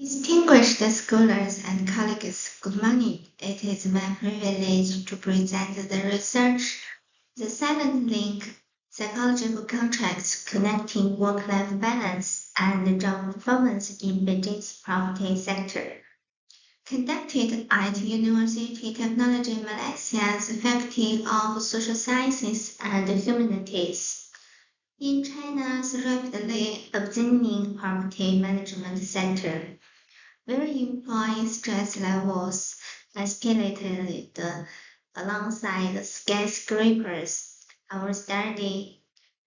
Distinguished scholars and colleagues, good morning. It is my privilege to present the research, The Silent Link, Psychological Contracts Connecting Work-Life Balance and Job Performance in Beijing's Property Sector, conducted at University Teknologi Malaysia's Faculty of Social Sciences and Humanities. In China's rapidly upswing property management sector, where employee stress levels escalated alongside skyscrapers, our study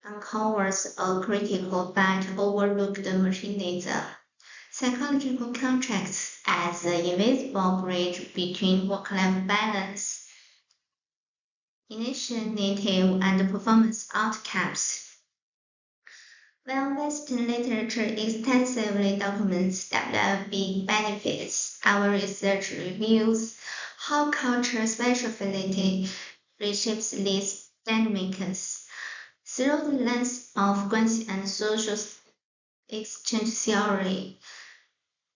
uncovers a critical but overlooked mechanism. Psychological contracts as the invisible bridge between work-life balance, initiative, and performance outcomes. While Western literature extensively documents WLB benefits, our research reveals how cultural speciality reshapes these dynamics through the lens of Guanxi and social exchange theory.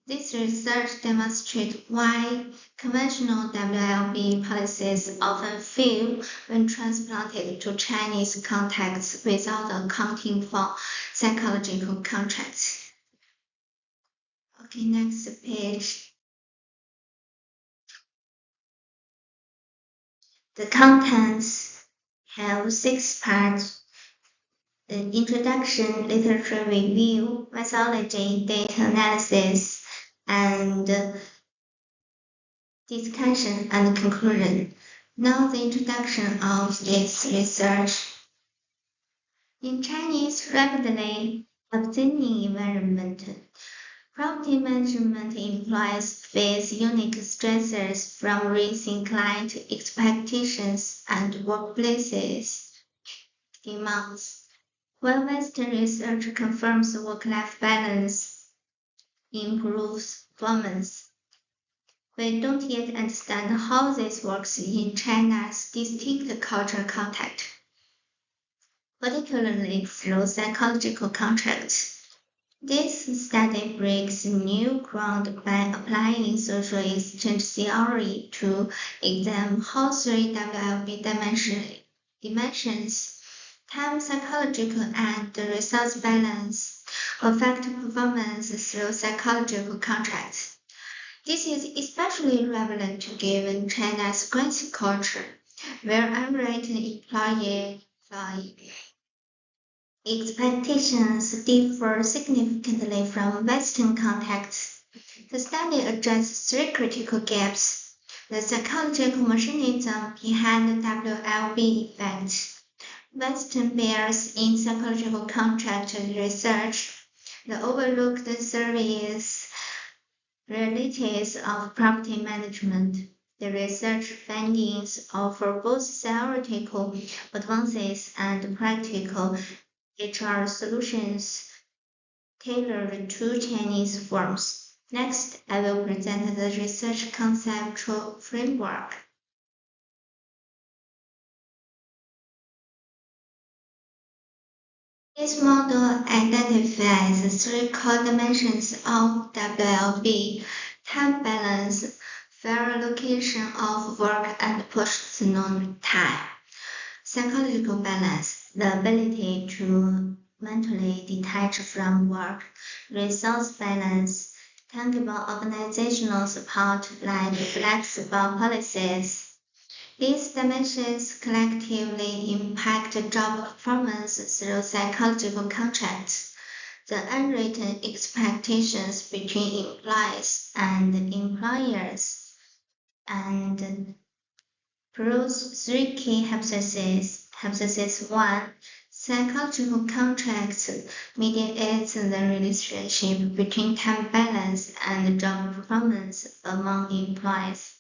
This research demonstrates why conventional WLB policies often fail when transplanted to Chinese contexts without accounting for psychological contracts. Okay, next page. The contents have 6 parts. The introduction, literature review, methodology, data analysis, and discussion and conclusion. Now the introduction of this research. In Chinese rapidly updating environment, property management employees face unique stressors from raising client expectations and workplaces demands. While Western research confirms work-life balance improves performance, we don't yet understand how this works in China's distinct cultural context, particularly through psychological contracts. This study breaks new ground by applying social exchange theory to examine how 3 WLB dimensions, time, psychological, and resource balance, affect performance through psychological contracts. This is especially relevant given China's Guanxi culture, where unwritten employee expectations differ significantly from Western contexts. The study addresses 3 critical gaps: the psychological mechanism behind WLB effects, Western bias in psychological contract research, the overlooked service realities of property management. The research findings offer both theoretical advances and practical HR solutions tailored to Chinese firms. Next, I will present the research conceptual framework. This model identifies 3 core dimensions of WLB: time balance, fair allocation of work and personal time; psychological balance, the ability to mentally detach from work; resource balance, tangible organizational support like flexible policies. These dimensions collectively impact job performance through psychological contracts, the unwritten expectations between employees and employers, and proves 3 key hypotheses. Hypothesis 1: psychological contracts mediate the relationship between time balance and job performance among employees.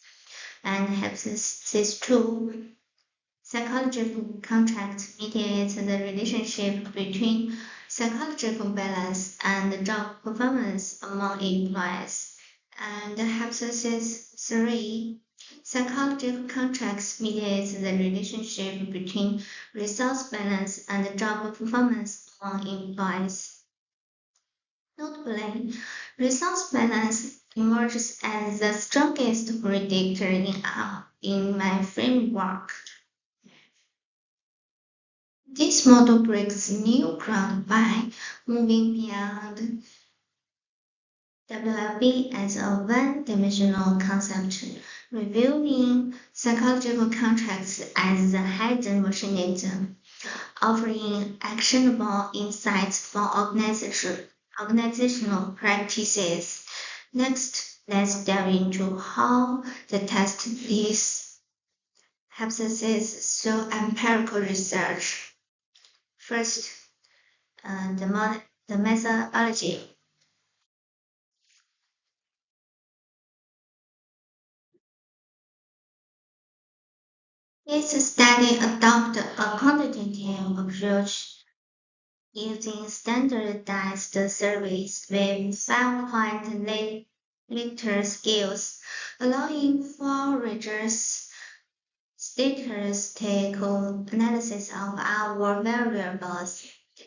And hypothesis 2: psychological contracts mediate the relationship between psychological balance and job performance among employees. And hypothesis 3: psychological contracts mediate the relationship between resource balance and job performance among employees. Notably, Resource balance emerges as the strongest predictor in my framework. This model breaks new ground by moving beyond WLB as a one-dimensional concept, reviewing psychological contracts as a hidden mechanism, offering actionable insights for organizational practices. Next, let's delve into how the test these hypotheses through empirical research. First, the methodology. This study adopted a quantitative approach using standardized surveys with 5-point Likert scales, allowing for rigorous statistical analysis of our variables.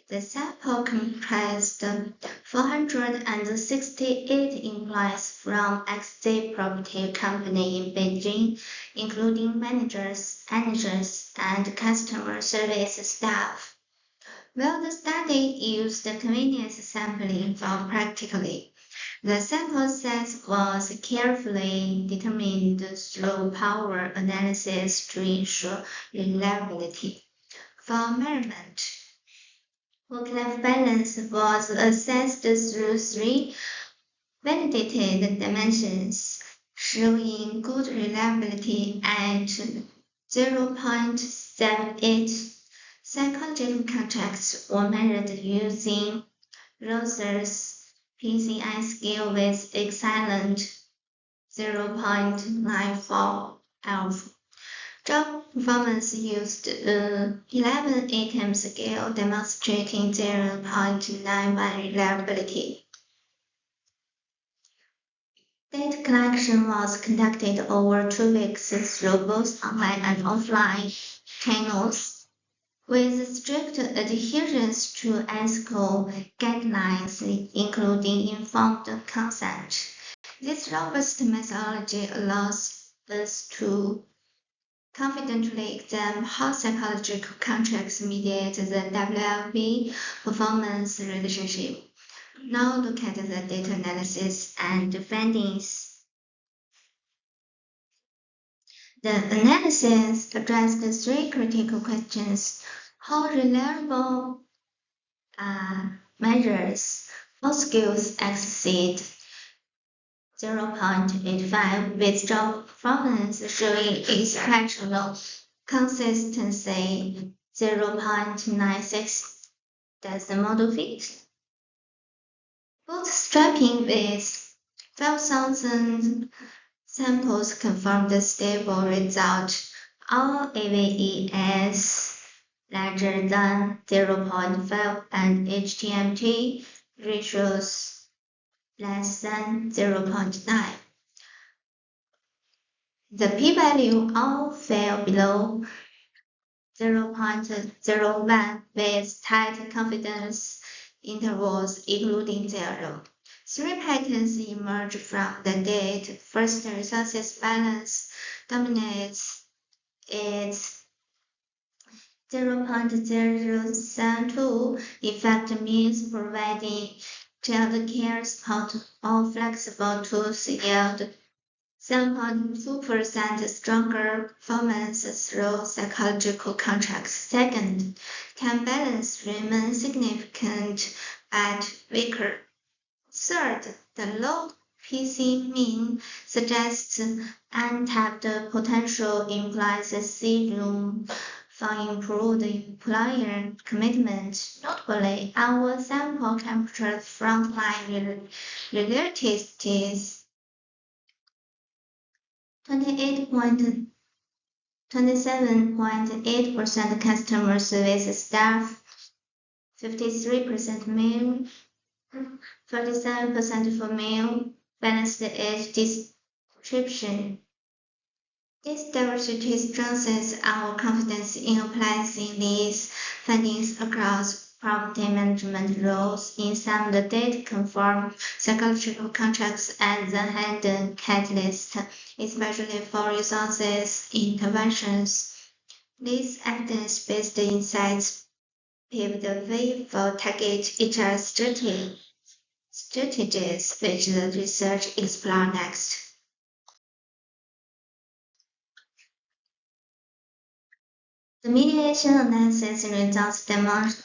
The sample comprised 468 employees from ex-property company in Beijing, including managers, managers, and customer service staff. Well, the study used convenience sampling for practically. The sample size was carefully determined through power analysis to ensure reliability. For measurement, work-life balance was assessed through three validated dimensions, showing good reliability at 0.78. Psychological contracts were measured using Rosser's PCI scale with excellent 0.94 alpha. Job performance used 11-item scale demonstrating 0.91 reliability. Data collection was conducted over 2 weeks through both online and offline channels, with strict adherence to ethical guidelines, including informed consent. This robust methodology allows us to confidently examine how psychological contracts mediate the WLB performance relationship. Now look at the data analysis and findings. The analysis addressed three critical questions. How reliable are measures? All skills exceed 0.85 with job performance showing exceptional consistency 0.96. Does the model fit? Bootstrapping with 5,000 samples confirmed the stable result. Our AVE larger than 0.5 and HTMT ratios less than 0.9. The p-value all fell below 0.01 with tight confidence intervals including 0. Three patterns emerge from the data. First, the resources balance dominates. Its 0.072 effect means providing childcare support or flexible tools yield 7.2% stronger performance through psychological contracts. Second, time balance remains significant but weaker. Third, the low PC mean suggests untapped potential implies sea room for improved employer commitment. Notably, our sample captured frontline relativities 27.8% customer service staff, 53% male, 47% female, balanced age description. This diversity strengthens our confidence in applying these findings across property management roles. In some, the data confirm psychological contracts as the hidden catalyst, especially for resources interventions. These evidence-based insights pave the way for target HR strategies, which the research explore next. The mediation analysis results demonstrate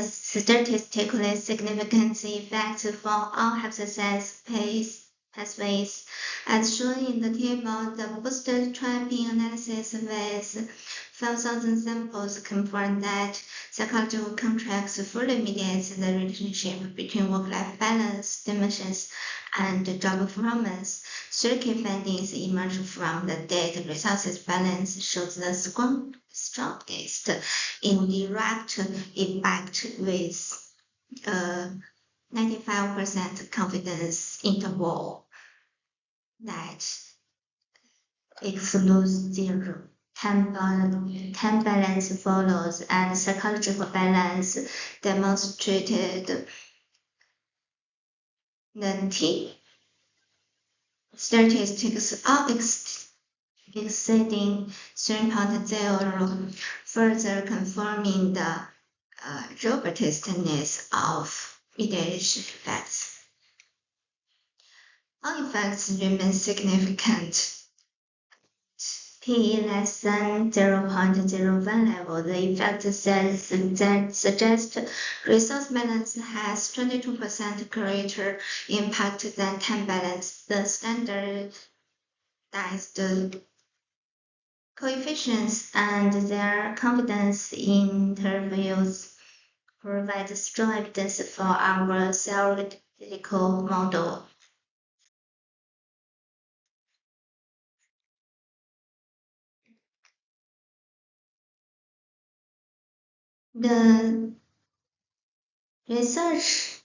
statistically significant effects for all hepatitis pathways. As shown in the table, the boosted trapping analysis with 5,000 samples confirmed that psychological contracts fully mediate the relationship between work-life balance, dimensions, and job performance. Three key findings emerge from the data resources balance shows the strongest indirect effect with a 95% confidence interval that excludes zero. Time balance follows, and psychological balance demonstrated the T statistics are exceeding 3.0, further confirming the robustness of mediation effects. All effects remain significant. P less than 0.01 level, the effect size that suggests resource balance has 22% greater impact than time balance. The standardized coefficients and their confidence intervals provide strong evidence for our theoretical model. The research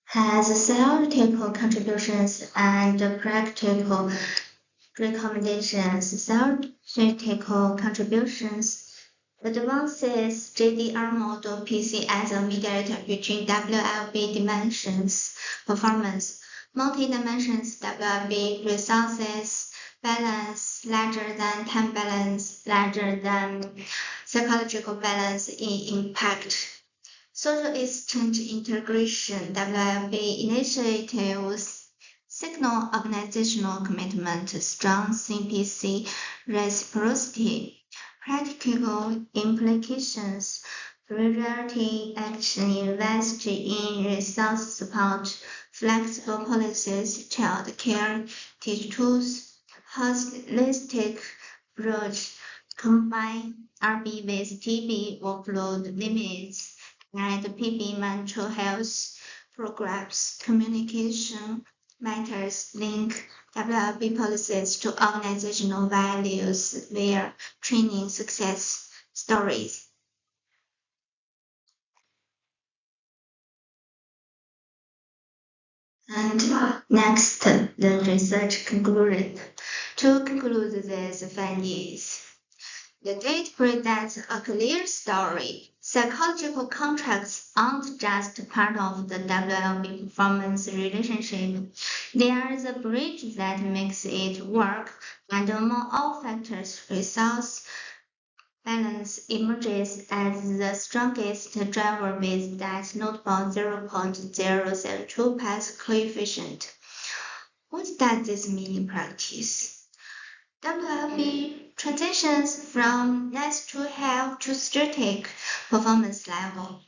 has theoretical contributions and practical recommendations. Theoretical contributions advances JDR model PC as a mediator between WLB dimensions performance, multi-dimensions WLB resources balance larger than time balance, larger than psychological balance in impact. Social exchange integration WLB initiatives signal organizational commitment, strong CPC reciprocity, practical implications, priority action, invest in resource support, flexible policies, child care, teach tools, holistic approach, combine RB with TB workload limits, and PB mental health programs, communication matters link WLB policies to organizational values via training success stories. And next, the research concluded. To conclude these findings, the data presents a clear story. Psychological contracts aren't just part of the WLB performance relationship. They are the bridge that makes it work, and among all factors, resource balance emerges as the strongest driver with that notable 0.002 path coefficient. What does this mean in practice? WLB transitions from nice to have to strategic performance level.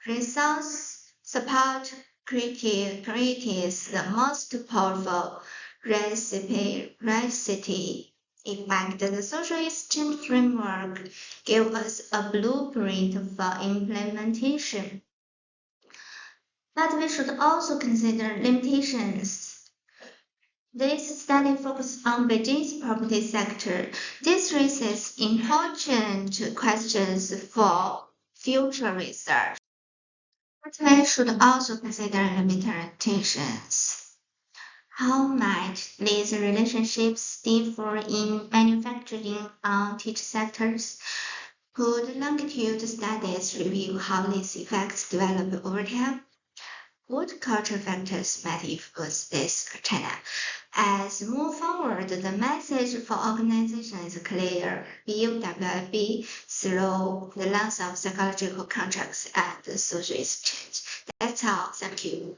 Resource support creates the most powerful reciprocity effect. The social exchange framework gives us a blueprint for implementation. But we should also consider limitations. This study focuses on Beijing's property sector. This raises important questions for future research. But we should also consider limitations. How might these relationships differ in manufacturing or teach sectors? Could longitudinal studies reveal how these effects develop over time? What cultural factors might influence this China? As we move forward, the message for organizations is clear. View WIB through the lens of psychological contracts and social exchange. That's all. Thank you.